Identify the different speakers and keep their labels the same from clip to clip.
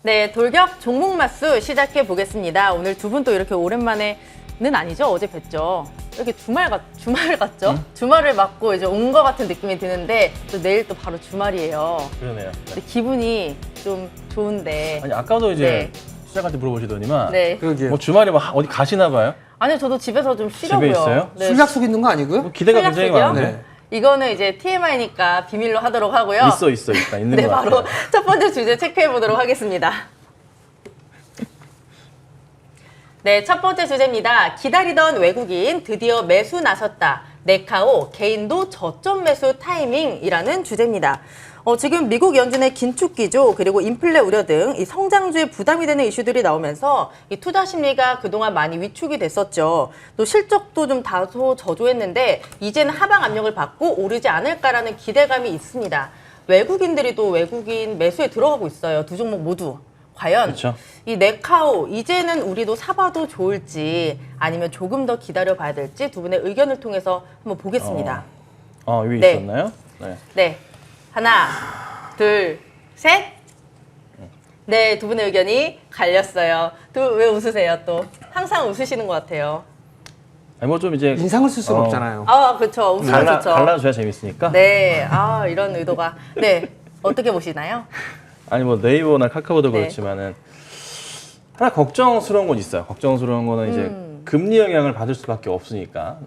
Speaker 1: 네, 돌격 종목 맛수 시작해 보겠습니다. 오늘 두 분 또 이렇게 오랜만에는 아니죠? 어제 뵀죠. 이렇게 주말 같죠?
Speaker 2: 응?
Speaker 1: 주말을 맞고 이제 온 것 같은 느낌이 드는데 또 내일 또 바로 주말이에요.
Speaker 2: 그러네요.
Speaker 1: 근데 기분이 좀 좋은데.
Speaker 2: 아니 아까도 이제
Speaker 1: 네.
Speaker 2: 시작할 때 물어보시더니만
Speaker 1: 네.
Speaker 3: 그러게요.
Speaker 2: 뭐 주말에 뭐 어디 가시나 봐요?
Speaker 1: 아니요, 저도 집에서 좀 쉬려고요.
Speaker 2: 집에 있어요?
Speaker 1: 네.
Speaker 3: 술 약속 있는 거 아니고요?
Speaker 2: 뭐 기대가
Speaker 1: 술
Speaker 2: 굉장히
Speaker 1: 약속이요?
Speaker 2: 많은데.
Speaker 3: 네.
Speaker 1: 이거는 이제 TMI니까 비밀로 하도록 하고요.
Speaker 2: 있어 일단 있는
Speaker 1: 네,
Speaker 2: 거 같아요.
Speaker 1: 바로 첫 번째 주제 체크해 보도록 하겠습니다. 네, 첫 번째 주제입니다. 기다리던 외국인 드디어 매수 나섰다. 네카오 개인도 저점 매수 타이밍이라는 주제입니다. 지금 미국 연준의 긴축 기조 그리고 인플레 우려 등 이 성장주에 부담이 되는 이슈들이 나오면서 이 투자 심리가 그동안 많이 위축이 됐었죠. 또 실적도 좀 다소 저조했는데 이제는 하방 압력을 받고 오르지 않을까라는 기대감이 있습니다. 외국인들이 또 외국인 매수에 들어가고 있어요. 두 종목 모두. 과연
Speaker 2: 그렇죠.
Speaker 1: 이 네카오 이제는 우리도 사봐도 좋을지 아니면 조금 더 기다려봐야 될지 두 분의 의견을 통해서 한번 보겠습니다.
Speaker 2: 위에
Speaker 1: 네.
Speaker 2: 있었나요? 네.
Speaker 1: 네, 하나, 둘, 셋. 네, 두 분의 의견이 갈렸어요. 왜 웃으세요 또? 항상 웃으시는 것 같아요.
Speaker 2: 아니 뭐 좀 이제
Speaker 3: 인상을 쓸 수는 없잖아요.
Speaker 1: 아, 그렇죠. 웃으면 좋죠.
Speaker 2: 갈라줘야 재밌으니까.
Speaker 1: 네, 이런 의도가. 네, 어떻게 보시나요?
Speaker 2: 아니 뭐 네이버나 카카오도
Speaker 1: 네.
Speaker 2: 그렇지만은 하나 걱정스러운 건 있어요. 걱정스러운 거는 이제 금리 영향을 받을 수밖에 없으니까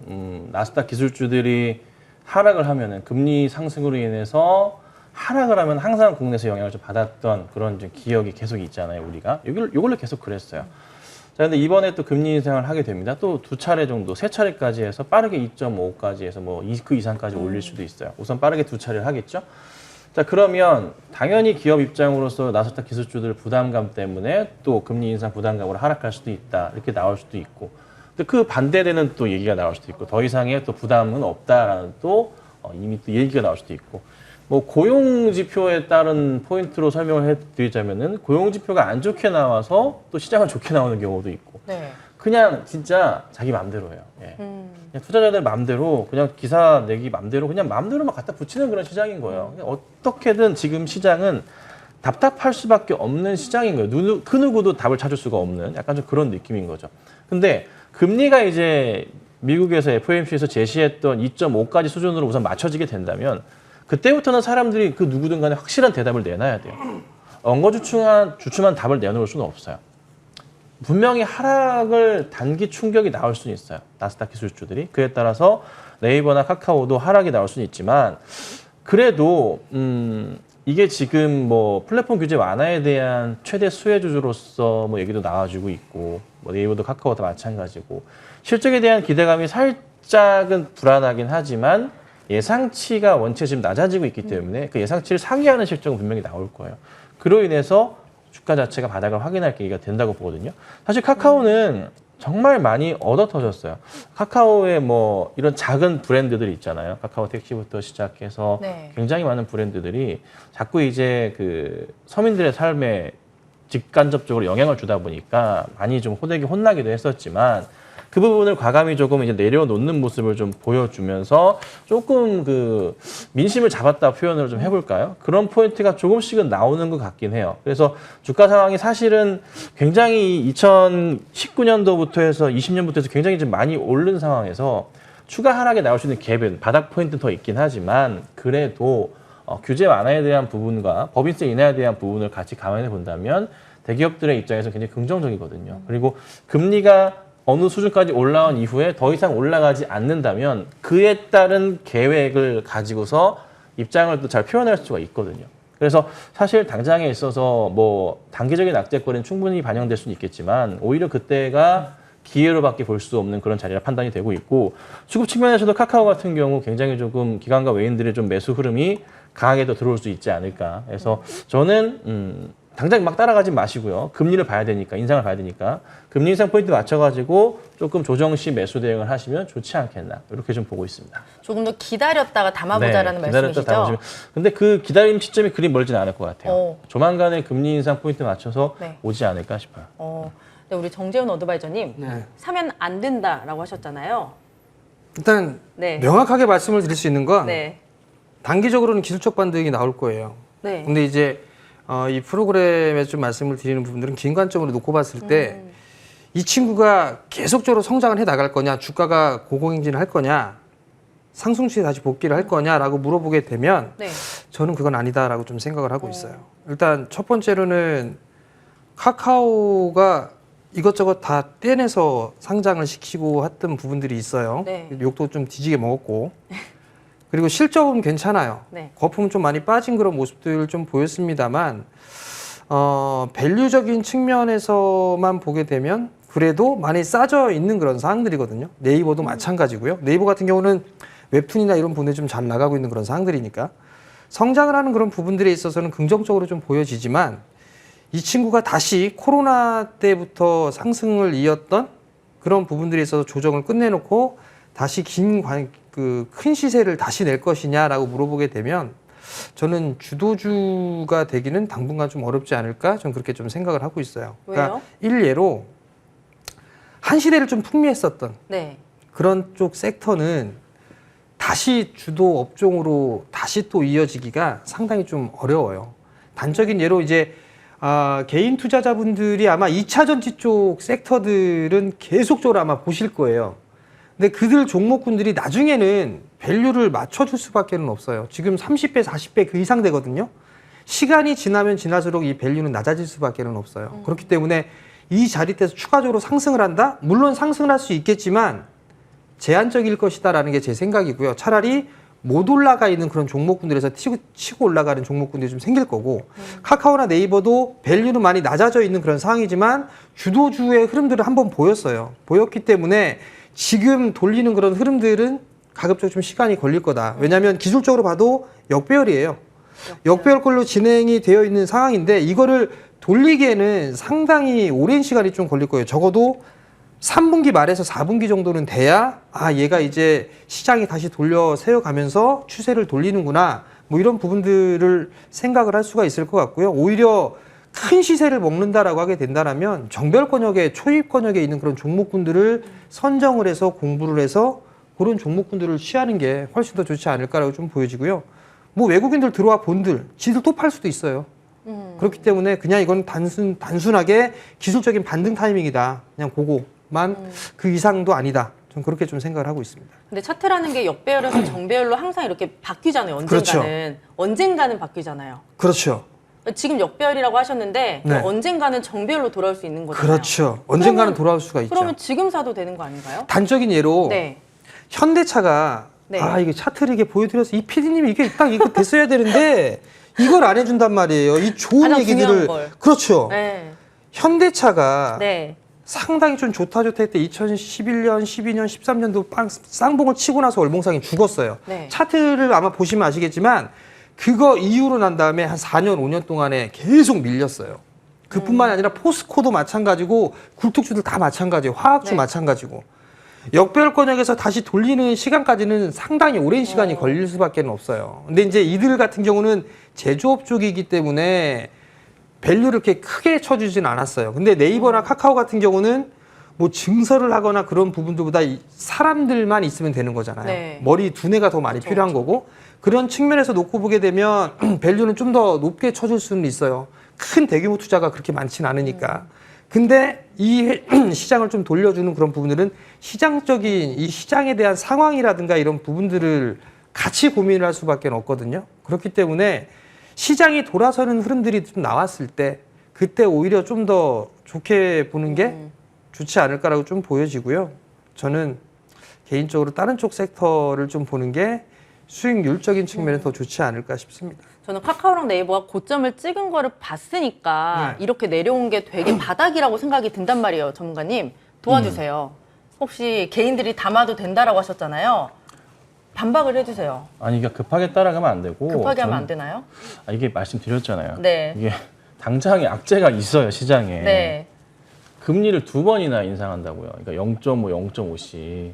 Speaker 2: 나스닥 기술주들이 하락을 하면은 금리 상승으로 인해서 하락을 하면 항상 국내에서 영향을 좀 받았던 그런 좀 기억이 계속 있잖아요. 우리가 요걸로 계속 그랬어요. 자, 근데 이번에 또 금리 인상을 하게 됩니다. 또 두 차례 정도, 세 차례까지 해서 빠르게 2.5까지 해서 뭐 그 이상까지 올릴 수도 있어요. 우선 빠르게 두 차례를 하겠죠. 자, 그러면 당연히 기업 입장으로서 나스닥 기술주들 부담감 때문에 또 금리 인상 부담감으로 하락할 수도 있다. 이렇게 나올 수도 있고. 근데 그 반대되는 또 얘기가 나올 수도 있고, 더 이상의 또 부담은 없다라는 또 이미 또 얘기가 나올 수도 있고. 뭐 고용 지표에 따른 포인트로 설명을 해드리자면은 고용 지표가 안 좋게 나와서 또 시장은 좋게 나오는 경우도 있고.
Speaker 1: 네.
Speaker 2: 그냥 진짜 자기 맘대로예요. 예. 그냥 투자자들 맘대로 그냥 기사 내기 맘대로 그냥 맘대로만 갖다 붙이는 그런 시장인 거예요. 그냥 어떻게든 지금 시장은 답답할 수밖에 없는 시장인 거예요. 그 누구도 답을 찾을 수가 없는 약간 좀 그런 느낌인 거죠. 근데 금리가 이제 미국에서 FOMC에서 제시했던 2.5까지 수준으로 우선 맞춰지게 된다면 그때부터는 사람들이 그 누구든 간에 확실한 대답을 내놔야 돼요. 엉거주춤한 답을 내놓을 수는 없어요. 분명히 하락을 단기 충격이 나올 수는 있어요. 나스닥 기술주들이. 그에 따라서 네이버나 카카오도 하락이 나올 수는 있지만 그래도 이게 지금 뭐 플랫폼 규제 완화에 대한 최대 수혜주주로서 뭐 얘기도 나와주고 있고 뭐 네이버도 카카오도 마찬가지고 실적에 대한 기대감이 살짝은 불안하긴 하지만 예상치가 원체 지금 낮아지고 있기 때문에 그 예상치를 상회하는 실적은 분명히 나올 거예요. 그로 인해서 주가 자체가 바닥을 확인할 계기가 된다고 보거든요. 사실 카카오는 정말 많이 얻어 터졌어요. 카카오의 뭐 이런 작은 브랜드들이 있잖아요. 카카오 택시부터 시작해서
Speaker 1: 네.
Speaker 2: 굉장히 많은 브랜드들이 자꾸 이제 그 서민들의 삶에 직간접적으로 영향을 주다 보니까 많이 좀 호되게 혼나기도 했었지만 그 부분을 과감히 조금 이제 내려놓는 모습을 좀 보여주면서 조금 그 민심을 잡았다 표현을 좀 해볼까요? 그런 포인트가 조금씩은 나오는 것 같긴 해요. 그래서 주가 상황이 사실은 굉장히 2019년도부터 해서 20년부터 해서 굉장히 좀 많이 오른 상황에서 추가 하락에 나올 수 있는 갭은 바닥 포인트는 더 있긴 하지만 그래도 규제 완화에 대한 부분과 법인세 인하에 대한 부분을 같이 감안해 본다면 대기업들의 입장에서 굉장히 긍정적이거든요. 그리고 금리가 어느 수준까지 올라온 이후에 더 이상 올라가지 않는다면 그에 따른 계획을 가지고서 입장을 또 잘 표현할 수가 있거든요. 그래서 사실 당장에 있어서 뭐 단기적인 악재거리는 충분히 반영될 수는 있겠지만 오히려 그때가 기회로밖에 볼 수 없는 그런 자리라 판단이 되고 있고 수급 측면에서도 카카오 같은 경우 굉장히 조금 기관과 외인들의 좀 매수 흐름이 강하게 더 들어올 수 있지 않을까. 그래서 저는 당장 막 따라가지 마시고요. 금리를 봐야 되니까, 인상을 봐야 되니까 금리 인상 포인트 맞춰가지고 조금 조정 시 매수 대응을 하시면 좋지 않겠나 이렇게 좀 보고 있습니다.
Speaker 1: 조금 더 기다렸다가 담아보자라는 말씀이시죠?
Speaker 2: 담아보시면. 근데 그 기다림 시점이 그리 멀지는 않을 것 같아요. 조만간에 금리 인상 포인트 맞춰서
Speaker 1: 네.
Speaker 2: 오지 않을까 싶어요.
Speaker 1: 네, 우리 정재훈 어드바이저님
Speaker 3: 네.
Speaker 1: 사면 안 된다라고 하셨잖아요.
Speaker 3: 일단
Speaker 1: 네.
Speaker 3: 명확하게 말씀을 드릴 수 있는 건
Speaker 1: 네.
Speaker 3: 단기적으로는 기술적 반등이 나올 거예요.
Speaker 1: 네.
Speaker 3: 근데 이제 이 프로그램에 좀 말씀을 드리는 부분들은 긴 관점으로 놓고 봤을 때 이 친구가 계속적으로 성장을 해 나갈 거냐, 주가가 고공행진을 할 거냐, 상승 추세 다시 복귀를 할 거냐라고 물어보게 되면
Speaker 1: 네.
Speaker 3: 저는 그건 아니다라고 좀 생각을 하고 있어요. 일단 첫 번째로는 카카오가 이것저것 다 떼내서 상장을 시키고 했던 부분들이 있어요.
Speaker 1: 네.
Speaker 3: 욕도 좀 뒤지게 먹었고. 그리고 실적은 괜찮아요.
Speaker 1: 네.
Speaker 3: 거품은 좀 많이 빠진 그런 모습들 좀 보였습니다만, 밸류적인 측면에서만 보게 되면 그래도 많이 싸져 있는 그런 사항들이거든요. 네이버도 마찬가지고요. 네이버 같은 경우는 웹툰이나 이런 부분에 좀 잘 나가고 있는 그런 사항들이니까 성장을 하는 그런 부분들에 있어서는 긍정적으로 좀 보여지지만 이 친구가 다시 코로나 때부터 상승을 이었던 그런 부분들에 있어서 조정을 끝내놓고 다시 큰 시세를 다시 낼 것이냐라고 물어보게 되면 저는 주도주가 되기는 당분간 좀 어렵지 않을까? 저는 그렇게 좀 생각을 하고 있어요.
Speaker 1: 왜요?
Speaker 3: 일례로 한 시대를 좀 풍미했었던
Speaker 1: 네.
Speaker 3: 그런 쪽 섹터는 다시 주도 업종으로 다시 또 이어지기가 상당히 좀 어려워요. 단적인 예로 이제 개인 투자자분들이 아마 2차 전지 쪽 섹터들은 계속적으로 아마 보실 거예요. 근데 그들 종목군들이 나중에는 밸류를 맞춰줄 수밖에 없어요. 지금 30배, 40배 그 이상 되거든요. 시간이 지나면 지날수록 이 밸류는 낮아질 수밖에 없어요. 그렇기 때문에 이 자리대에서 추가적으로 상승을 한다? 물론 상승을 할 수 있겠지만 제한적일 것이다라는 게 제 생각이고요. 차라리 못 올라가 있는 그런 종목군들에서 치고 올라가는 종목군들이 좀 생길 거고 카카오나 네이버도 밸류는 많이 낮아져 있는 그런 상황이지만 주도주의 흐름들을 한번 보였어요. 보였기 때문에 지금 돌리는 그런 흐름들은 가급적 좀 시간이 걸릴 거다. 왜냐하면 기술적으로 봐도 역배열이에요. 역배열꼴로 진행이 되어 있는 상황인데 이거를 돌리기에는 상당히 오랜 시간이 좀 걸릴 거예요. 적어도 3분기 말에서 4분기 정도는 돼야 얘가 이제 시장이 다시 돌려 세워가면서 추세를 돌리는구나 뭐 이런 부분들을 생각을 할 수가 있을 것 같고요. 오히려 큰 시세를 먹는다라고 하게 된다면 정별 권역에 초입 권역에 있는 그런 종목군들을 선정을 해서 공부를 해서 그런 종목군들을 취하는 게 훨씬 더 좋지 않을까라고 좀 보여지고요. 뭐 외국인들 들어와 본들 지들 또 팔 수도 있어요. 그렇기 때문에 그냥 이건 단순하게 기술적인 반등 타이밍이다. 그냥 그거만 그 이상도 아니다. 좀 그렇게 좀 생각을 하고 있습니다.
Speaker 1: 근데 차트라는 게 역배열에서 정배열로 항상 이렇게 바뀌잖아요. 언젠가는. 언젠가는 바뀌잖아요.
Speaker 3: 그렇죠.
Speaker 1: 지금 역배열이라고 하셨는데
Speaker 3: 네.
Speaker 1: 언젠가는 정배열로 돌아올 수 있는 거잖아요.
Speaker 3: 그렇죠. 언젠가는 돌아올 수가 있죠.
Speaker 1: 그러면 지금 사도 되는 거 아닌가요?
Speaker 3: 단적인 예로
Speaker 1: 네.
Speaker 3: 현대차가
Speaker 1: 네.
Speaker 3: 이게 차트를 이게 보여드려서 이 PD님이 이게 딱 이거 됐어야 되는데 이걸 안 해준단 말이에요. 이 좋은
Speaker 1: 가장
Speaker 3: 얘기들을
Speaker 1: 중요한 걸.
Speaker 3: 그렇죠.
Speaker 1: 네.
Speaker 3: 현대차가
Speaker 1: 네.
Speaker 3: 상당히 좀 좋다 했때 2011년, 12년, 13년도 쌍봉을 치고 나서 월봉상이 죽었어요.
Speaker 1: 네.
Speaker 3: 차트를 아마 보시면 아시겠지만 그거 이후로 난 다음에 한 4년, 5년 동안에 계속 밀렸어요. 그뿐만이 아니라 포스코도 마찬가지고 굴뚝주들 다 마찬가지예요. 화학주
Speaker 1: 네.
Speaker 3: 마찬가지고. 역배열 권역에서 다시 돌리는 시간까지는 상당히 오랜 시간이 걸릴 수밖에 없어요. 근데 이제 이들 같은 경우는 제조업 쪽이기 때문에 밸류를 이렇게 크게 쳐주진 않았어요. 근데 네이버나 카카오 같은 경우는 뭐 증설을 하거나 그런 부분들보다 사람들만 있으면 되는 거잖아요.
Speaker 1: 네.
Speaker 3: 머리 두뇌가 더 많이 필요한 거고 그런 측면에서 놓고 보게 되면 밸류는 좀 더 높게 쳐줄 수는 있어요. 큰 대규모 투자가 그렇게 많지는 않으니까. 근데 이 시장을 좀 돌려주는 그런 부분들은 시장적인 이 시장에 대한 상황이라든가 이런 부분들을 같이 고민을 할 수밖에 없거든요. 그렇기 때문에 시장이 돌아서는 흐름들이 좀 나왔을 때 그때 오히려 좀 더 좋게 보는 게 좋지 않을까라고 좀 보여지고요. 저는 개인적으로 다른 쪽 섹터를 좀 보는 게 수익률적인 측면에 더 좋지 않을까 싶습니다.
Speaker 1: 저는 카카오랑 네이버가 고점을 찍은 거를 봤으니까
Speaker 3: 네.
Speaker 1: 이렇게 내려온 게 되게 바닥이라고 생각이 든단 말이에요. 전문가님 도와주세요. 혹시 개인들이 담아도 된다라고 하셨잖아요. 반박을 해주세요.
Speaker 2: 아니 이게 급하게 따라가면 안 되고
Speaker 1: 급하게 하면 안 되나요?
Speaker 2: 이게 말씀드렸잖아요.
Speaker 1: 네.
Speaker 2: 이게 당장에 악재가 있어요 시장에.
Speaker 1: 네.
Speaker 2: 금리를 2번이나 인상한다고요. 그러니까 0.5, 0.5씩.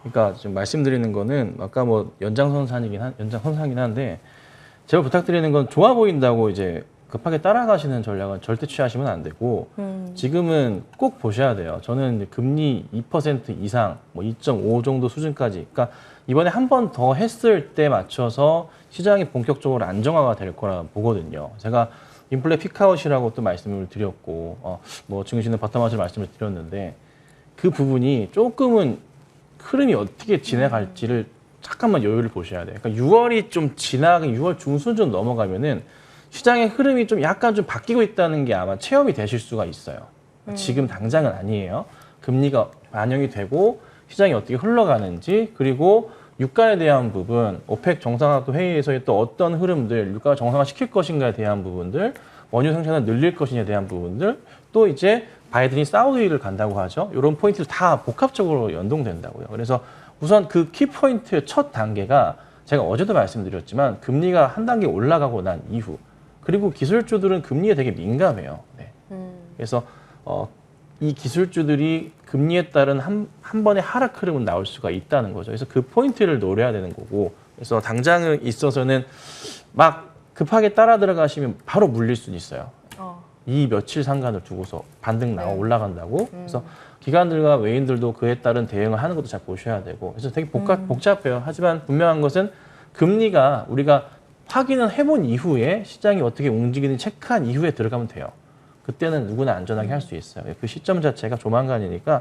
Speaker 2: 그러니까 지금 말씀드리는 거는 아까 뭐 연장선상이긴 한데 제가 부탁드리는 건 좋아 보인다고 이제 급하게 따라가시는 전략은 절대 취하시면 안 되고 지금은 꼭 보셔야 돼요. 저는 이제 금리 2% 이상, 뭐 2.5 정도 수준까지. 그러니까 이번에 한 번 더 했을 때 맞춰서 시장이 본격적으로 안정화가 될 거라 보거든요. 제가 인플레 피크아웃이라고 또 말씀을 드렸고 뭐 증시는 바텀아웃을 말씀을 드렸는데 그 부분이 조금은 흐름이 어떻게 진행할지를 잠깐만 여유를 보셔야 돼요. 그러니까 6월이 좀 지나가 6월 중순 좀 넘어가면은 시장의 흐름이 좀 약간 좀 바뀌고 있다는 게 아마 체험이 되실 수가 있어요. 지금 당장은 아니에요. 금리가 반영이 되고 시장이 어떻게 흘러가는지 그리고 유가에 대한 부분, 오펙 정상화도 회의에서의 또 어떤 흐름들, 유가를 정상화 시킬 것인가에 대한 부분들, 원유 생산을 늘릴 것인가에 대한 부분들, 또 이제 바이든이 사우디를 간다고 하죠. 이런 포인트를 다 복합적으로 연동된다고요. 그래서 우선 그 키포인트 첫 단계가 제가 어제도 말씀드렸지만 금리가 한 단계 올라가고 난 이후 그리고 기술주들은 금리에 되게 민감해요. 네. 그래서 이 기술주들이 금리에 따른 한 번의 하락 흐름은 나올 수가 있다는 거죠. 그래서 그 포인트를 노려야 되는 거고 그래서 당장은 있어서는 막 급하게 따라 들어가시면 바로 물릴 수는 있어요. 이 며칠 상관을 두고서 반등 나와 올라간다고. 그래서 기관들과 외인들도 그에 따른 대응을 하는 것도 잘 보셔야 되고. 그래서 되게 복잡해요. 하지만 분명한 것은 금리가 우리가 확인을 해본 이후에 시장이 어떻게 움직이는지 체크한 이후에 들어가면 돼요. 그때는 누구나 안전하게 할 수 있어요. 그 시점 자체가 조만간이니까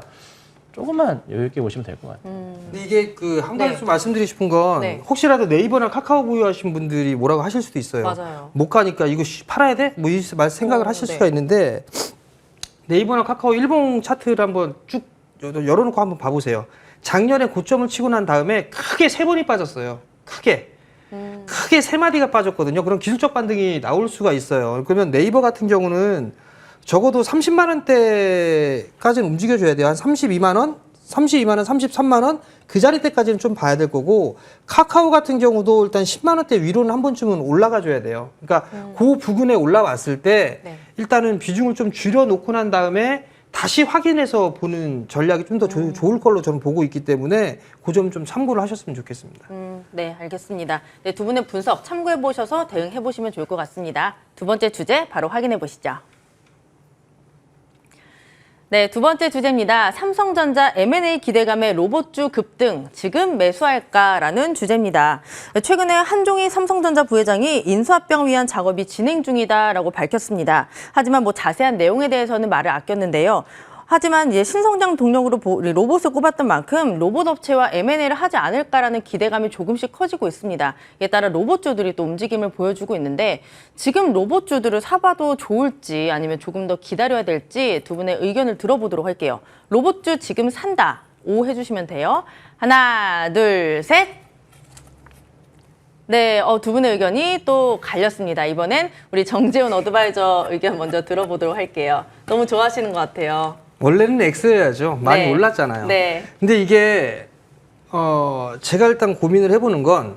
Speaker 2: 조금만 여유 있게 보시면 될 것 같아요.
Speaker 3: 근데 이게 그 한 가지
Speaker 1: 네.
Speaker 3: 좀 말씀드리고 싶은 건
Speaker 1: 네.
Speaker 3: 혹시라도 네이버나 카카오 보유하신 분들이 뭐라고 하실 수도 있어요.
Speaker 1: 맞아요.
Speaker 3: 못 가니까 이거 팔아야 돼? 뭐 이 생각을 하실
Speaker 1: 네.
Speaker 3: 수가 있는데 네이버나 카카오 일봉 차트를 한번 쭉 열어놓고 한번 봐보세요. 작년에 고점을 치고 난 다음에 크게 3번이 빠졌어요. 크게 3마디가 빠졌거든요. 그럼 기술적 반등이 나올 수가 있어요. 그러면 네이버 같은 경우는 적어도 30만 원대까지는 움직여줘야 돼요. 한 32만 원, 33만 원 그 자리 때까지는 좀 봐야 될 거고 카카오 같은 경우도 일단 10만 원대 위로는 한 번쯤은 올라가줘야 돼요. 그러니까 그 부근에 올라왔을 때
Speaker 1: 네.
Speaker 3: 일단은 비중을 좀 줄여놓고 난 다음에 다시 확인해서 보는 전략이 좀 더 좋을 걸로 저는 보고 있기 때문에 그 점 좀 참고를 하셨으면 좋겠습니다.
Speaker 1: 네, 알겠습니다. 네, 두 분의 분석 참고해 보셔서 대응해 보시면 좋을 것 같습니다. 두 번째 주제 바로 확인해 보시죠. 네, 두 번째 주제입니다. 삼성전자 M&A 기대감에 로봇주 급등, 지금 매수할까라는 주제입니다. 최근에 한종희 삼성전자 부회장이 인수합병 위한 작업이 진행 중이다라고 밝혔습니다. 하지만 뭐 자세한 내용에 대해서는 말을 아꼈는데요. 하지만 이제 신성장 동력으로 로봇을 꼽았던 만큼 로봇 업체와 M&A를 하지 않을까라는 기대감이 조금씩 커지고 있습니다. 이에 따라 로봇주들이 또 움직임을 보여주고 있는데 지금 로봇주들을 사봐도 좋을지 아니면 조금 더 기다려야 될지 두 분의 의견을 들어보도록 할게요. 로봇주 지금 산다. O 해주시면 돼요. 하나, 둘, 셋. 네, 두 분의 의견이 또 갈렸습니다. 이번엔 우리 정재훈 어드바이저 의견 먼저 들어보도록 할게요. 너무 좋아하시는 것 같아요.
Speaker 3: 원래는 X여야죠. 많이
Speaker 1: 네.
Speaker 3: 올랐잖아요.
Speaker 1: 네.
Speaker 3: 근데 이게 제가 일단 고민을 해보는 건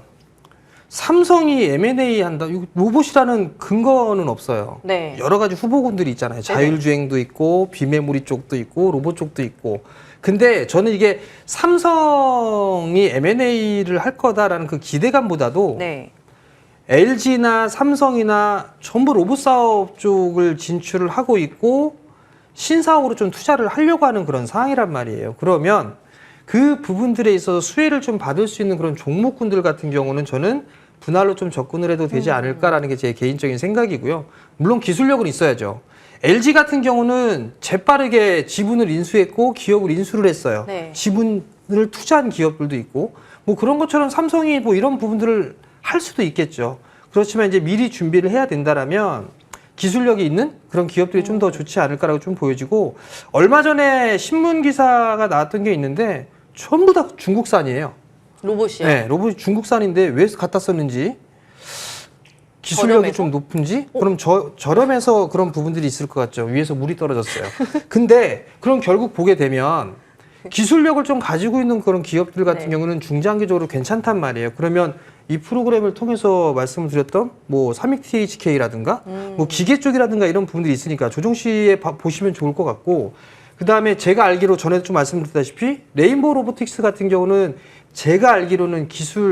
Speaker 3: 삼성이 M&A 한다. 이거 로봇이라는 근거는 없어요.
Speaker 1: 네.
Speaker 3: 여러 가지 후보군들이 있잖아요. 자율주행도 있고 비메모리 쪽도 있고 로봇 쪽도 있고. 근데 저는 이게 삼성이 M&A를 할 거다라는 그 기대감보다도
Speaker 1: 네.
Speaker 3: LG나 삼성이나 전부 로봇 사업 쪽을 진출을 하고 있고 신사업으로 좀 투자를 하려고 하는 그런 상황이란 말이에요. 그러면 그 부분들에 있어서 수혜를 좀 받을 수 있는 그런 종목군들 같은 경우는 저는 분할로 좀 접근을 해도 되지 않을까라는 게 제 개인적인 생각이고요. 물론 기술력은 있어야죠. LG 같은 경우는 재빠르게 지분을 인수했고 기업을 인수를 했어요.
Speaker 1: 네.
Speaker 3: 지분을 투자한 기업들도 있고 뭐 그런 것처럼 삼성이 뭐 이런 부분들을 할 수도 있겠죠. 그렇지만 이제 미리 준비를 해야 된다라면 기술력이 있는 그런 기업들이 좀 더 좋지 않을까라고 좀 보여지고 얼마 전에 신문 기사가 나왔던 게 있는데 전부 다 중국산이에요.
Speaker 1: 로봇이요?
Speaker 3: 네, 로봇이 중국산인데 왜 갖다 썼는지 기술력이
Speaker 1: 저렴해서?
Speaker 3: 좀 높은지 그럼 저렴해서 그런 부분들이 있을 것 같죠. 위에서 물이 떨어졌어요. 근데 그럼 결국 보게 되면 기술력을 좀 가지고 있는 그런 기업들 같은
Speaker 1: 네.
Speaker 3: 경우는 중장기적으로 괜찮단 말이에요. 그러면 이 프로그램을 통해서 말씀을 드렸던 뭐 삼익THK라든가 뭐 기계 쪽이라든가 이런 부분들이 있으니까 조정 씨에 보시면 좋을 것 같고 그다음에 제가 알기로 전에도 좀 말씀드렸다시피 레인보우 로보틱스 같은 경우는 제가 알기로는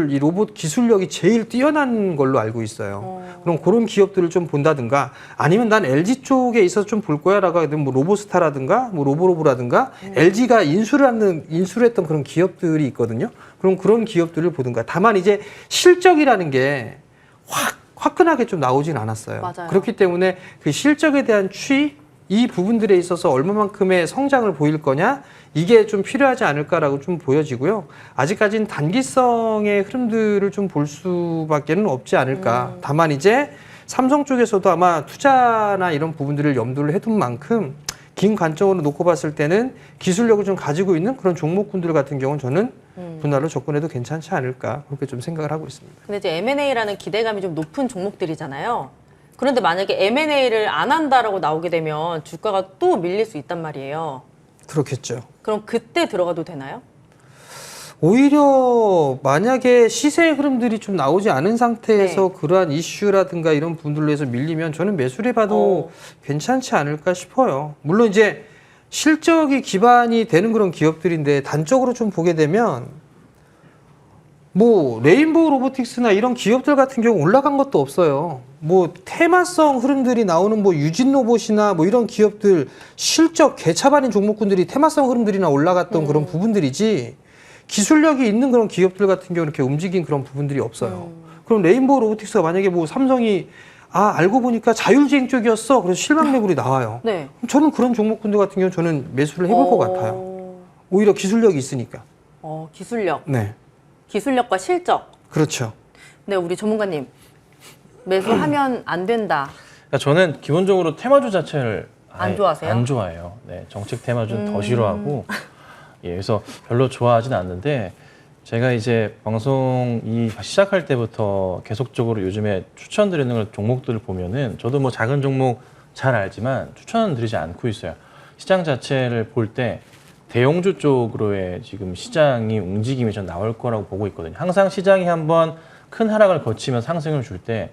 Speaker 3: 이 로봇 기술력이 제일 뛰어난 걸로 알고 있어요. 그럼 그런 기업들을 좀 본다든가 아니면 난 LG 쪽에 있어서 좀 볼 거야라고 하면 뭐 로보스타라든가 뭐 로보로보라든가 LG가 인수를 했던 그런 기업들이 있거든요. 그럼 그런 기업들을 보든가. 다만 이제 실적이라는 게 확 화끈하게 좀 나오진 않았어요.
Speaker 1: 맞아요.
Speaker 3: 그렇기 때문에 그 실적에 대한 추이 이 부분들에 있어서 얼마만큼의 성장을 보일 거냐 이게 좀 필요하지 않을까라고 좀 보여지고요. 아직까지는 단기성의 흐름들을 좀 볼 수밖에는 없지 않을까. 다만 이제 삼성 쪽에서도 아마 투자나 이런 부분들을 염두를 해둔 만큼 긴 관점으로 놓고 봤을 때는 기술력을 좀 가지고 있는 그런 종목군들 같은 경우는 저는 분할로 접근해도 괜찮지 않을까 그렇게 좀 생각을 하고 있습니다.
Speaker 1: 근데 이제 M&A라는 기대감이 좀 높은 종목들이잖아요. 그런데 만약에 M&A를 안 한다라고 나오게 되면 주가가 또 밀릴 수 있단 말이에요.
Speaker 3: 그렇겠죠.
Speaker 1: 그럼 그때 들어가도 되나요?
Speaker 3: 오히려 만약에 시세의 흐름들이 좀 나오지 않은 상태에서 그러한 이슈라든가 이런 부분들로 해서 밀리면 저는 매수를 해봐도 괜찮지 않을까 싶어요. 물론 이제 실적이 기반이 되는 그런 기업들인데 단적으로 좀 보게 되면 뭐 레인보우 로보틱스나 이런 기업들 같은 경우 올라간 것도 없어요. 뭐 테마성 흐름들이 나오는 뭐 유진 로봇이나 뭐 이런 기업들 실적 개차반인 종목군들이 테마성 흐름들이나 올라갔던 그런 부분들이지 기술력이 있는 그런 기업들 같은 경우 이렇게 움직인 그런 부분들이 없어요. 그럼 레인보우 로보틱스가 만약에 뭐 삼성이 알고 보니까 자율주행 쪽이었어. 그래서 실망 매물이 나와요.
Speaker 1: 네.
Speaker 3: 그럼 저는 그런 종목군들 같은 경우 저는 매수를 해볼 것 같아요. 오히려 기술력이 있으니까.
Speaker 1: 기술력.
Speaker 3: 네.
Speaker 1: 기술력과 실적.
Speaker 3: 그렇죠.
Speaker 1: 네, 우리 전문가님. 매수하면 안 된다.
Speaker 2: 그러니까 저는 기본적으로 테마주 자체를
Speaker 1: 안 좋아하세요?
Speaker 2: 안 좋아해요. 네, 정책 테마주는 더 싫어하고 예, 그래서 별로 좋아하진 않는데 제가 이제 방송 시작할 때부터 계속적으로 요즘에 추천드리는 종목들을 보면은 저도 뭐 작은 종목 잘 알지만 추천드리지 않고 있어요. 시장 자체를 볼 때 대형주 쪽으로의 지금 시장이 움직임이 전 나올 거라고 보고 있거든요. 항상 시장이 한번 큰 하락을 거치면 상승을 줄 때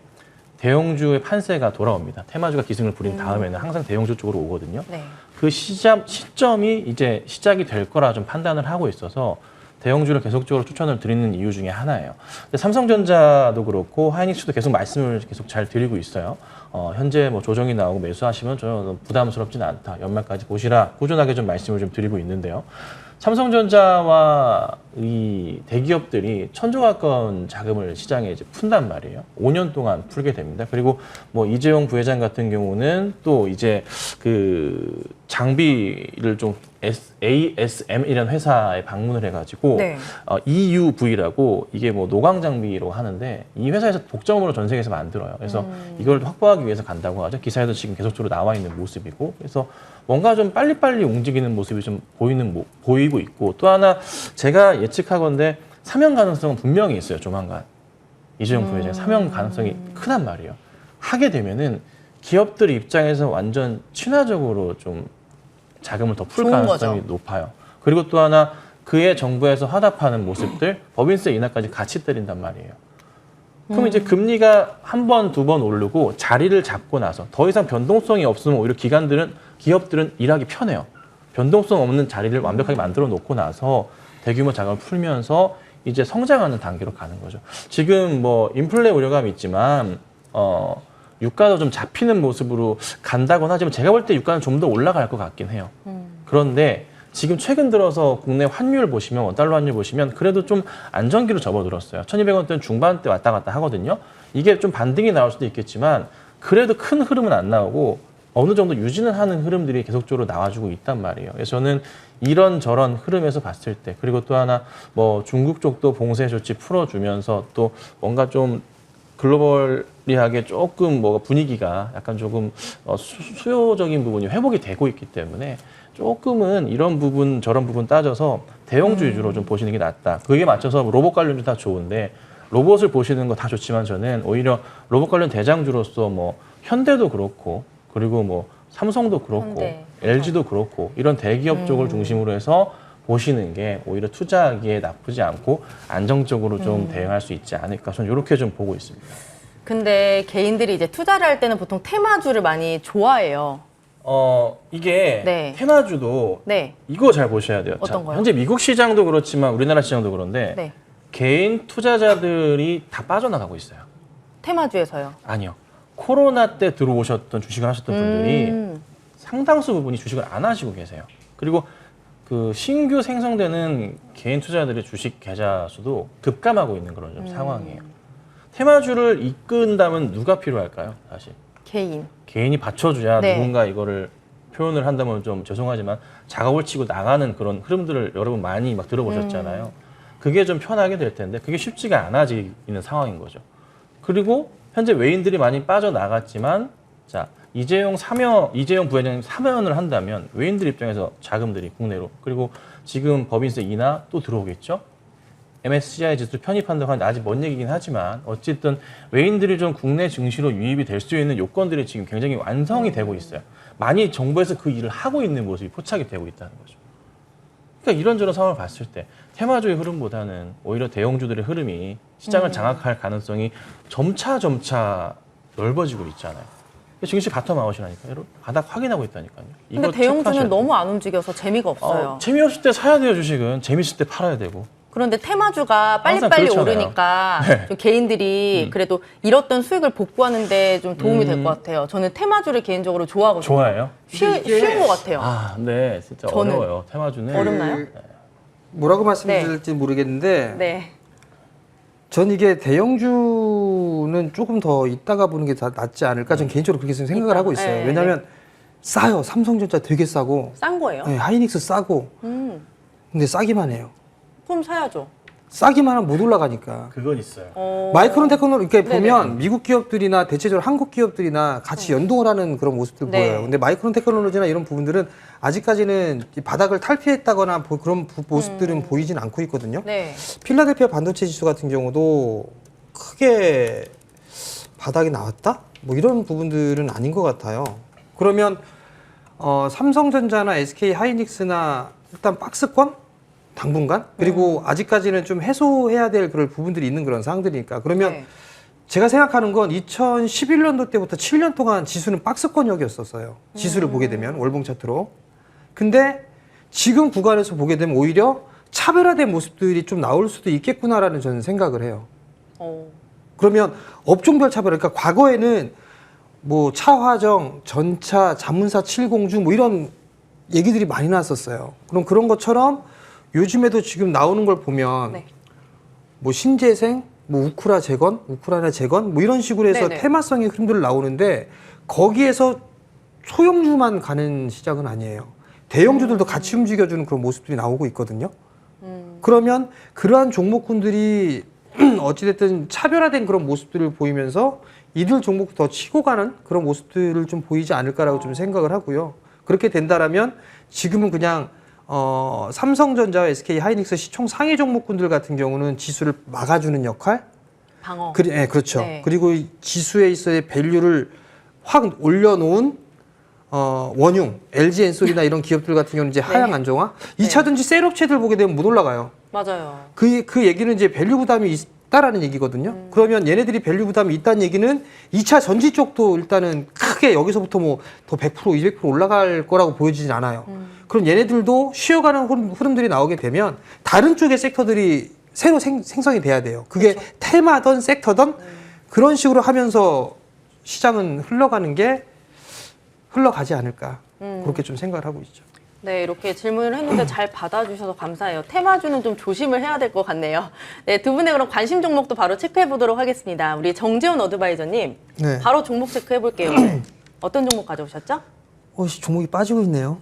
Speaker 2: 대형주의 판세가 돌아옵니다. 테마주가 기승을 부린 다음에는 항상 대형주 쪽으로 오거든요.
Speaker 1: 네.
Speaker 2: 그 시점이 이제 시작이 될 거라 좀 판단을 하고 있어서 대형주를 계속적으로 추천을 드리는 이유 중에 하나예요. 근데 삼성전자도 그렇고 하이닉스도 계속 말씀을 계속 잘 드리고 있어요. 현재 뭐 조정이 나오고 매수하시면 저는 부담스럽지는 않다. 연말까지 보시라 꾸준하게 좀 말씀을 좀 드리고 있는데요. 삼성전자와 이 대기업들이 1,000조 가까운 자금을 시장에 이제 푼단 말이에요. 5년 동안 풀게 됩니다. 그리고 뭐 이재용 부회장 같은 경우는 또 이제 그 장비를 좀 ASM이라는 회사에 방문을 해가지고
Speaker 1: 네.
Speaker 2: EUV라고 이게 뭐 노광 장비로 하는데 이 회사에서 독점으로 전 세계에서 만들어요. 그래서 이걸 확보하기 위해서 간다고 하죠. 기사에도 지금 계속적으로 나와 있는 모습이고 그래서 뭔가 좀 빨리빨리 움직이는 모습이 좀 보이고 있고 또 하나 제가 예측하건대 사면 가능성은 분명히 있어요. 조만간 이재용 부회장 사면 가능성이 크단 말이에요. 하게 되면은 기업들 입장에서 완전 친화적으로 좀 자금을 더 풀
Speaker 1: 좋은
Speaker 2: 가능성이
Speaker 1: 거죠.
Speaker 2: 높아요. 그리고 또 하나 그의 정부에서 화답하는 모습들 법인세 인하까지 같이 때린단 말이에요. 그럼 이제 금리가 한 번, 두 번 오르고 자리를 잡고 나서 더 이상 변동성이 없으면 오히려 기업들은 일하기 편해요. 변동성 없는 자리를 완벽하게 만들어 놓고 나서 대규모 자금을 풀면서 이제 성장하는 단계로 가는 거죠. 지금 뭐 인플레 우려감이 있지만 유가도 좀 잡히는 모습으로 간다곤 하지만 제가 볼 때 유가는 좀 더 올라갈 것 같긴 해요. 그런데 지금 최근 들어서 국내 환율 보시면 원달러 환율 보시면 그래도 좀 안정기로 접어들었어요. 1,200원대 중반대 왔다 갔다 하거든요. 이게 좀 반등이 나올 수도 있겠지만 그래도 큰 흐름은 안 나오고 어느 정도 유지는 하는 흐름들이 계속적으로 나와주고 있단 말이에요. 그래서 저는 이런저런 흐름에서 봤을 때 그리고 또 하나 뭐 중국 쪽도 봉쇄 조치 풀어주면서 또 뭔가 좀 글로벌리하게 조금 뭐가 분위기가 약간 조금 수요적인 부분이 회복이 되고 있기 때문에 조금은 이런 부분 저런 부분 따져서 대형주 위주로 좀 보시는 게 낫다. 그게 맞춰서 로봇 관련주 다 좋은데 로봇을 보시는 거 다 좋지만 저는 오히려 로봇 관련 대장주로서 뭐 현대도 그렇고 그리고 뭐 삼성도 그렇고
Speaker 1: 현대.
Speaker 2: LG도 그렇고 이런 대기업 쪽을 중심으로 해서 보시는 게 오히려 투자하기에 나쁘지 않고 안정적으로 좀 대응할 수 있지 않을까 저는 이렇게 좀 보고 있습니다.
Speaker 1: 근데 개인들이 이제 투자를 할 때는 보통 테마주를 많이 좋아해요.
Speaker 2: 이게
Speaker 1: 네.
Speaker 2: 테마주도
Speaker 1: 네.
Speaker 2: 이거 잘 보셔야 돼요.
Speaker 1: 어떤 거요?
Speaker 2: 현재 미국 시장도 그렇지만 우리나라 시장도 그런데
Speaker 1: 네.
Speaker 2: 개인 투자자들이 다 빠져나가고 있어요.
Speaker 1: 테마주에서요.
Speaker 2: 아니요. 코로나 때 들어오셨던 주식을 하셨던 분들이 상당수 부분이 주식을 안 하시고 계세요. 그리고 그 신규 생성되는 개인 투자자들의 주식 계좌 수도 급감하고 있는 그런 좀 상황이에요. 테마주를 이끈다면 누가 필요할까요? 사실
Speaker 1: 개인.
Speaker 2: 개인이 받쳐줘야
Speaker 1: 네.
Speaker 2: 누군가 이거를 표현을 한다면 좀 죄송하지만 작업을 치고 나가는 그런 흐름들을 여러분 많이 막 들어보셨잖아요. 그게 좀 편하게 될 텐데 그게 쉽지가 않아지는 상황인 거죠. 그리고 현재 외인들이 많이 빠져나갔지만 자 이재용 부회장님 사면을 한다면 외인들 입장에서 자금들이 국내로 그리고 지금 법인세 인하 또 들어오겠죠. MSCI 지수 편입한다고 하는데 아직 먼 얘기긴 하지만 어쨌든 외인들이 좀 국내 증시로 유입이 될 수 있는 요건들이 지금 굉장히 완성이 되고 있어요. 많이 정부에서 그 일을 하고 있는 모습이 포착이 되고 있다는 거죠. 그러니까 이런저런 상황을 봤을 때 테마주의 흐름보다는 오히려 대형주들의 흐름이 시장을 장악할 가능성이 점차 넓어지고 있잖아요. 증시 바텀 아웃이라니까요. 여러분 바닥 확인하고 있다니까요.
Speaker 1: 근데 대형주는 너무 안 움직여서 재미가 없어요.
Speaker 2: 재미없을 때 사야 돼요, 주식은. 재밌을 때 팔아야 되고.
Speaker 1: 그런데 테마주가
Speaker 2: 항상
Speaker 1: 빨리빨리
Speaker 2: 그렇잖아요.
Speaker 1: 오르니까
Speaker 2: 네.
Speaker 1: 좀 개인들이 그래도 잃었던 수익을 복구하는데 좀 도움이 될 것 같아요. 저는 테마주를 개인적으로 좋아하거든요.
Speaker 2: 좋아해요?
Speaker 1: 쉬운 것 같아요.
Speaker 2: 아, 네. 진짜
Speaker 1: 저는
Speaker 2: 어려워요. 테마주는.
Speaker 1: 어렵나요?
Speaker 3: 뭐라고 말씀드릴지 모르겠는데
Speaker 1: 네.
Speaker 3: 전 이게 대형주는 조금 더 있다가 보는 게 더 낫지 않을까 전 개인적으로 그렇게 생각을 하고 있어요.
Speaker 1: 네,
Speaker 3: 왜냐하면 싸요. 삼성전자 되게 싸고
Speaker 1: 싼 거예요.
Speaker 3: 네, 하이닉스 싸고 근데 싸기만 해요.
Speaker 1: 그럼 사야죠.
Speaker 3: 싸기만 하면 못 올라가니까.
Speaker 2: 그건 있어요.
Speaker 3: 마이크론 테크놀로지 이렇게
Speaker 1: 네네.
Speaker 3: 보면 미국 기업들이나 대체적으로 한국 기업들이나 같이 연동을 하는 그런 모습들
Speaker 1: 네.
Speaker 3: 보여요. 근데 마이크론 테크놀로지나 이런 부분들은 아직까지는 이 바닥을 탈피했다거나 그런 모습들은 보이진 않고 있거든요.
Speaker 1: 네.
Speaker 3: 필라델피아 반도체 지수 같은 경우도 크게 바닥이 나왔다? 뭐 이런 부분들은 아닌 것 같아요. 그러면 삼성전자나 SK 하이닉스나 일단 박스권 당분간 그리고 아직까지는 좀 해소해야 될 그런 부분들이 있는 그런 상황들이니까 그러면
Speaker 1: 네.
Speaker 3: 제가 생각하는 건 2011년도 때부터 7년 동안 지수는 박스권역이었었어요. 지수를 보게 되면 월봉 차트로. 근데 지금 구간에서 보게 되면 오히려 차별화된 모습들이 좀 나올 수도 있겠구나라는 저는 생각을 해요. 그러면 업종별 차별, 그러니까 과거에는 뭐 차화정, 전차, 자문사 7공주 뭐 이런 얘기들이 많이 나왔었어요. 그럼 그런 것처럼 요즘에도 지금 나오는 걸 보면
Speaker 1: 네.
Speaker 3: 뭐 신재생, 뭐 우크라이나 재건 뭐 이런 식으로 해서
Speaker 1: 네네.
Speaker 3: 테마성의 흐름들 나오는데 거기에서 소형주만 가는 시장은 아니에요. 대형주들도 같이 움직여주는 그런 모습들이 나오고 있거든요. 그러면 그러한 종목군들이 어찌됐든 차별화된 그런 모습들을 보이면서 이들 종목 더 치고 가는 그런 모습들을 좀 보이지 않을까라고 좀 생각을 하고요. 그렇게 된다라면 지금은 그냥 삼성전자와 SK 하이닉스 시총 상위 종목군들 같은 경우는 지수를 막아주는 역할.
Speaker 1: 방어.
Speaker 3: 네, 그렇죠.
Speaker 1: 네.
Speaker 3: 그리고 이 지수에 있어의 밸류를 확 올려놓은 원융, LG 엔솔이나 이런 기업들 같은 경우는 이제 하향 안정화. 2차전지 셀 업체들 보게 되면 못 올라가요.
Speaker 1: 맞아요.
Speaker 3: 그 얘기는 이제 밸류 부담이 있다라는 얘기거든요. 그러면 얘네들이 밸류 부담이 있다는 얘기는 2차 전지 쪽도 일단은 크게 여기서부터 뭐 더 100%, 200% 올라갈 거라고 보여지진 않아요. 그럼 얘네들도 쉬어가는 흐름들이 나오게 되면 다른 쪽의 섹터들이 새로 생성이 돼야 돼요. 그게
Speaker 1: 그렇죠.
Speaker 3: 테마든 섹터든 그런 식으로 하면서 시장은 흘러가지 않을까. 그렇게 좀 생각을 하고 있죠.
Speaker 1: 네, 이렇게 질문을 했는데 잘 받아주셔서 감사해요. 테마주는 좀 조심을 해야 될 것 같네요. 네, 두 분의 그럼 관심 종목도 바로 체크해 보도록 하겠습니다. 우리 정재훈 어드바이저님,
Speaker 3: 네.
Speaker 1: 바로 종목 체크해 볼게요. 어떤 종목 가져오셨죠?
Speaker 3: 종목이 빠지고 있네요.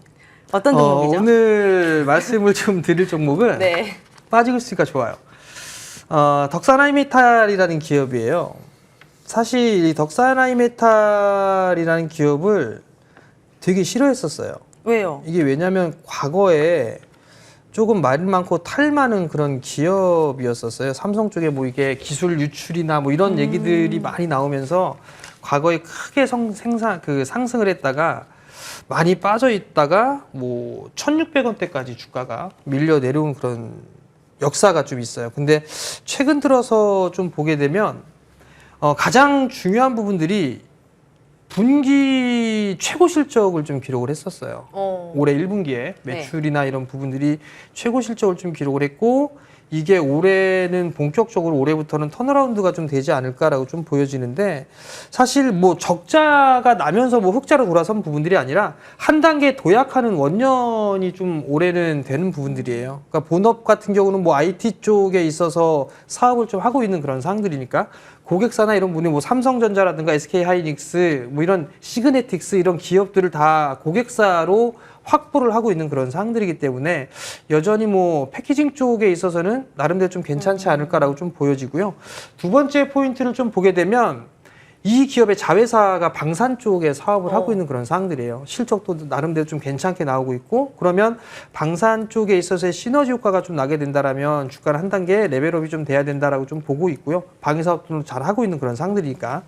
Speaker 1: 어떤 종목이죠?
Speaker 3: 오늘 말씀을 좀 드릴 종목은
Speaker 1: 네.
Speaker 3: 빠지고 있으니까 좋아요. 덕산하이메탈이라는 기업이에요. 사실 이 덕산하이메탈이라는 기업을 되게 싫어했었어요.
Speaker 1: 왜요?
Speaker 3: 이게 왜냐하면 과거에 조금 말 많고 탈 많은 그런 기업이었었어요. 삼성 쪽에 뭐 이게 기술 유출이나 뭐 이런 얘기들이 많이 나오면서 과거에 크게 상승을 했다가 많이 빠져 있다가 뭐 1,600원대까지 주가가 밀려 내려온 그런 역사가 좀 있어요. 근데 최근 들어서 좀 보게 되면 가장 중요한 부분들이 분기 최고 실적을 좀 기록을 했었어요. 올해 1분기에 매출이나 이런 부분들이 최고 실적을 좀 기록을 했고 이게 올해는 본격적으로 올해부터는 턴어라운드가 좀 되지 않을까라고 좀 보여지는데 사실 뭐 적자가 나면서 뭐 흑자로 돌아선 부분들이 아니라 한 단계 도약하는 원년이 좀 올해는 되는 부분들이에요. 그러니까 본업 같은 경우는 뭐 IT 쪽에 있어서 사업을 좀 하고 있는 그런 상황들이니까 고객사나 이런 분이 뭐 삼성전자라든가 SK하이닉스 뭐 이런 시그네틱스 이런 기업들을 다 고객사로 확보를 하고 있는 그런 상황들이기 때문에 여전히 뭐 패키징 쪽에 있어서는 나름대로 좀 괜찮지 않을까라고 좀 보여지고요. 두 번째 포인트를 좀 보게 되면 이 기업의 자회사가 방산 쪽에 사업을 하고 있는 그런 상황들이에요. 실적도 나름대로 좀 괜찮게 나오고 있고 그러면 방산 쪽에 있어서의 시너지 효과가 좀 나게 된다라면 주가는 한 단계 레벨업이 좀 돼야 된다라고 좀 보고 있고요. 방위 사업도 잘 하고 있는 그런 상황들이니까.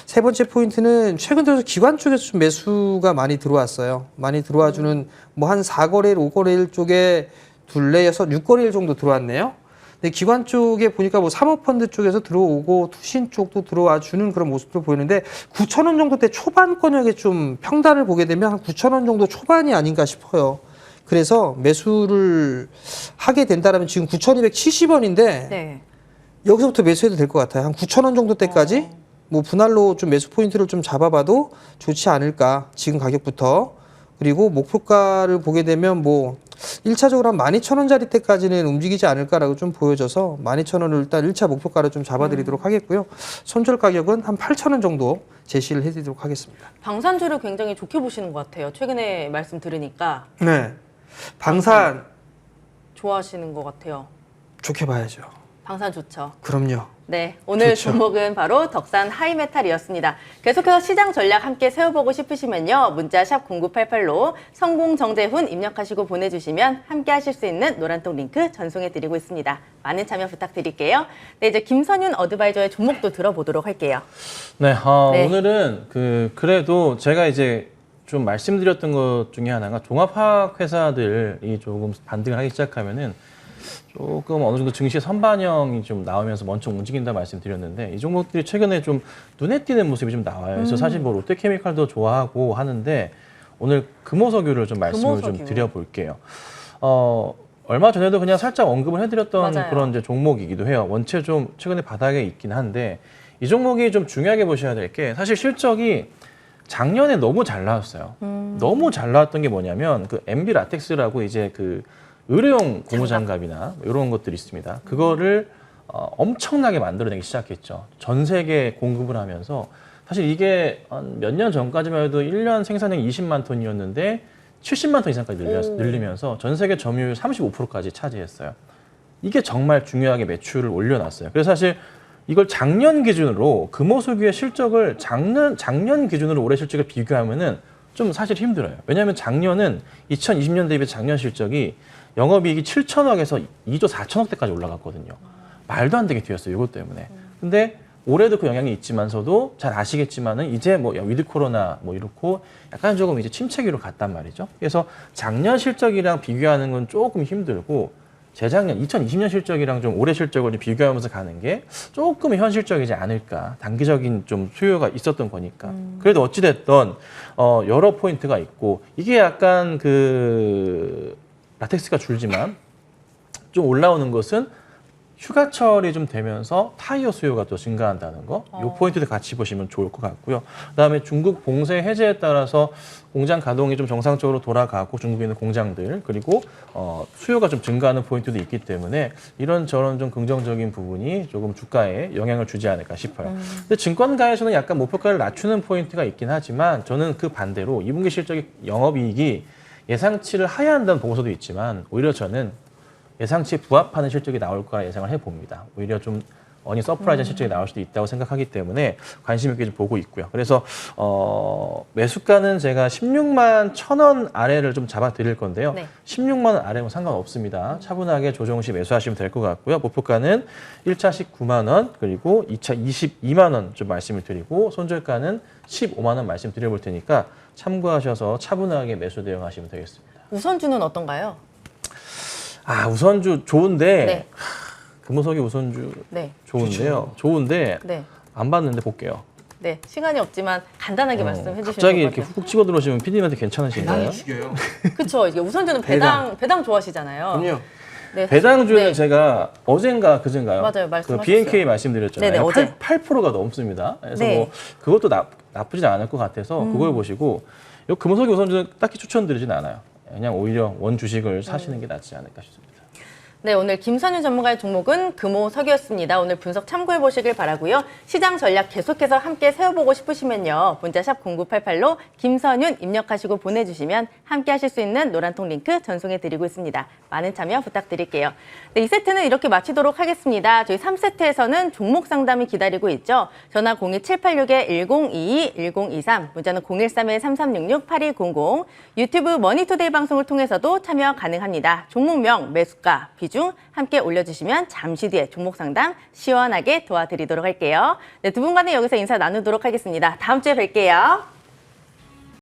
Speaker 3: 세 번째 포인트는 최근 들어서 기관 쪽에서 좀 매수가 많이 들어왔어요. 많이 들어와주는 뭐 한 4거래일, 5거래일 쪽에 둘레, 6거래일 정도 들어왔네요. 근데 기관 쪽에 보니까 뭐 사모펀드 쪽에서 들어오고 투신 쪽도 들어와 주는 그런 모습도 보이는데 9,000원 정도 대 초반권역에 좀 평단을 보게 되면 한 9,000원 정도 초반이 아닌가 싶어요. 그래서 매수를 하게 된다면 지금 9,270원인데
Speaker 1: 네.
Speaker 3: 여기서부터 매수해도 될 것 같아요. 한 9,000원 정도 때까지 뭐 분할로 좀 매수 포인트를 좀 잡아봐도 좋지 않을까 지금 가격부터. 그리고 목표가를 보게 되면 뭐 1차적으로 한 12,000원짜리 때까지는 움직이지 않을까라고 좀 보여져서 12,000원을 일단 1차 목표가로 좀 잡아드리도록 하겠고요. 손절 가격은 한 8,000원 정도 제시를 해드리도록 하겠습니다.
Speaker 1: 방산주를 굉장히 좋게 보시는 것 같아요. 최근에 말씀 들으니까
Speaker 3: 네, 방산
Speaker 1: 좋아하시는 것 같아요.
Speaker 3: 좋게 봐야죠.
Speaker 1: 방산 좋죠.
Speaker 3: 그럼요.
Speaker 1: 네, 오늘
Speaker 3: 좋죠.
Speaker 1: 종목은 바로 덕산 하이메탈이었습니다. 계속해서 시장 전략 함께 세워보고 싶으시면요. 문자 샵 0988로 성공 정재훈 입력하시고 보내주시면 함께 하실 수 있는 노란통 링크 전송해드리고 있습니다. 많은 참여 부탁드릴게요. 네, 이제 김선윤 어드바이저의 종목도 들어보도록 할게요.
Speaker 2: 네,
Speaker 1: 네.
Speaker 2: 오늘은 그래도 제가 이제 좀 말씀드렸던 것 중에 하나가 종합화학 회사들이 조금 반등을 하기 시작하면은 조금 어느 정도 증시 선반영이 좀 나오면서 먼저 움직인다 말씀드렸는데 이 종목들이 최근에 좀 눈에 띄는 모습이 좀 나와요. 그래서 사실 뭐 롯데케미칼도 좋아하고 하는데 오늘 금호석유를 좀 말씀을 좀 드려볼게요. 얼마 전에도 그냥 살짝 언급을 해드렸던
Speaker 1: 맞아요.
Speaker 2: 그런 이제 종목이기도 해요. 원체 좀 최근에 바닥에 있긴 한데 이 종목이 좀 중요하게 보셔야 될 게 사실 실적이 작년에 너무 잘 나왔어요. 너무 잘 나왔던 게 뭐냐면 그 MB 라텍스라고 이제 그 의료용 고무장갑이나 이런 것들이 있습니다. 그거를 엄청나게 만들어내기 시작했죠. 전 세계에 공급을 하면서 사실 이게 몇 년 전까지만 해도 1년 생산량이 20만 톤이었는데 70만 톤 이상까지 늘리면서 전 세계 점유율 35%까지 차지했어요. 이게 정말 중요하게 매출을 올려놨어요. 그래서 사실 이걸 작년 기준으로 금호석유의 실적을 작년 기준으로 올해 실적을 비교하면은 좀 사실 힘들어요. 왜냐하면 작년은 2020년 대비 작년 실적이 영업이익이 7천억에서 2조 4천억대까지 올라갔거든요. 말도 안 되게 뛰었어요. 이것 때문에. 근데 올해도 그 영향이 있지만서도 잘 아시겠지만은 이제 뭐 위드 코로나 뭐 이렇고 약간 조금 이제 침체기로 갔단 말이죠. 그래서 작년 실적이랑 비교하는 건 조금 힘들고 재작년 2020년 실적이랑 좀 올해 실적을 좀 비교하면서 가는 게 조금 현실적이지 않을까. 단기적인 좀 수요가 있었던 거니까. 그래도 어찌됐던 여러 포인트가 있고 이게 약간 그 라텍스가 줄지만 좀 올라오는 것은 휴가철이 좀 되면서 타이어 수요가 또 증가한다는 거. 이 포인트도 같이 보시면 좋을 것 같고요. 그다음에 중국 봉쇄 해제에 따라서 공장 가동이 좀 정상적으로 돌아가고 중국에 있는 공장들 그리고 수요가 좀 증가하는 포인트도 있기 때문에 이런저런 좀 긍정적인 부분이 조금 주가에 영향을 주지 않을까 싶어요. 근데 증권가에서는 약간 목표가를 낮추는 포인트가 있긴 하지만 저는 그 반대로 2분기 실적이 영업이익이 예상치를 하야한다는 보고서도 있지만 오히려 저는 예상치에 부합하는 실적이 나올 거라 예상을 해봅니다. 오히려 좀 어니 서프라이즈한 실적이 나올 수도 있다고 생각하기 때문에 관심 있게 좀 보고 있고요. 그래서 매수가는 제가 16만 1,000원 아래를 좀 잡아드릴 건데요.
Speaker 1: 네.
Speaker 2: 16만 원 아래면 상관없습니다. 차분하게 조정 시 매수하시면 될 것 같고요. 목표가는 1차 19만 원 그리고 2차 22만 원 좀 말씀을 드리고 손절가는 15만 원 말씀드려볼 테니까 참고하셔서 차분하게 매수 대응하시면 되겠습니다.
Speaker 1: 우선주는 어떤가요?
Speaker 2: 우선주 좋은데
Speaker 1: 네.
Speaker 2: 금호석유 우선주
Speaker 1: 네.
Speaker 2: 좋은데요. 좋은데
Speaker 1: 네.
Speaker 2: 안 봤는데 볼게요.
Speaker 1: 네. 시간이 없지만 간단하게 말씀해 주시면
Speaker 2: 갑자기
Speaker 1: 될
Speaker 2: 이렇게
Speaker 1: 것 같아요.
Speaker 2: 훅 집어 들어오시면 PD님한테 괜찮으신가요?
Speaker 3: 죽여요.
Speaker 1: 그렇죠. 이게 우선주는 배당 좋아하시잖아요.
Speaker 3: 그럼요.
Speaker 1: 네.
Speaker 2: 배당주는
Speaker 1: 네.
Speaker 2: 제가 어젠가 그젠가요?
Speaker 1: 맞아요.
Speaker 2: 그
Speaker 1: 말씀하셨어요.
Speaker 2: BNK 말씀드렸잖아요.
Speaker 1: 네네, 어제.
Speaker 2: 8%가 넘습니다. 그래서
Speaker 1: 네.
Speaker 2: 뭐 그것도 나쁘진 않을 것 같아서 그걸 보시고 요 금호석유 우선주는 딱히 추천드리진 않아요. 그냥 오히려 원 주식을 사시는 게 낫지 않을까 싶습니다.
Speaker 1: 네, 오늘 김선윤 전문가의 종목은 금호석유였습니다. 오늘 분석 참고해 보시길 바라고요. 시장 전략 계속해서 함께 세워보고 싶으시면요. 문자샵 0988로 김선윤 입력하시고 보내주시면 함께 하실 수 있는 노란통 링크 전송해 드리고 있습니다. 많은 참여 부탁드릴게요. 네, 이 세트는 이렇게 마치도록 하겠습니다. 저희 3세트에서는 종목 상담이 기다리고 있죠. 전화 02786-1022, 1023, 문자는 013-3366-8200, 유튜브 머니투데이 방송을 통해서도 참여 가능합니다. 종목명, 매수가, 비중 함께 올려주시면 잠시 뒤에 종목 상담 시원하게 도와드리도록 할게요. 네, 두 분과는 여기서 인사 나누도록 하겠습니다. 다음 주에 뵐게요.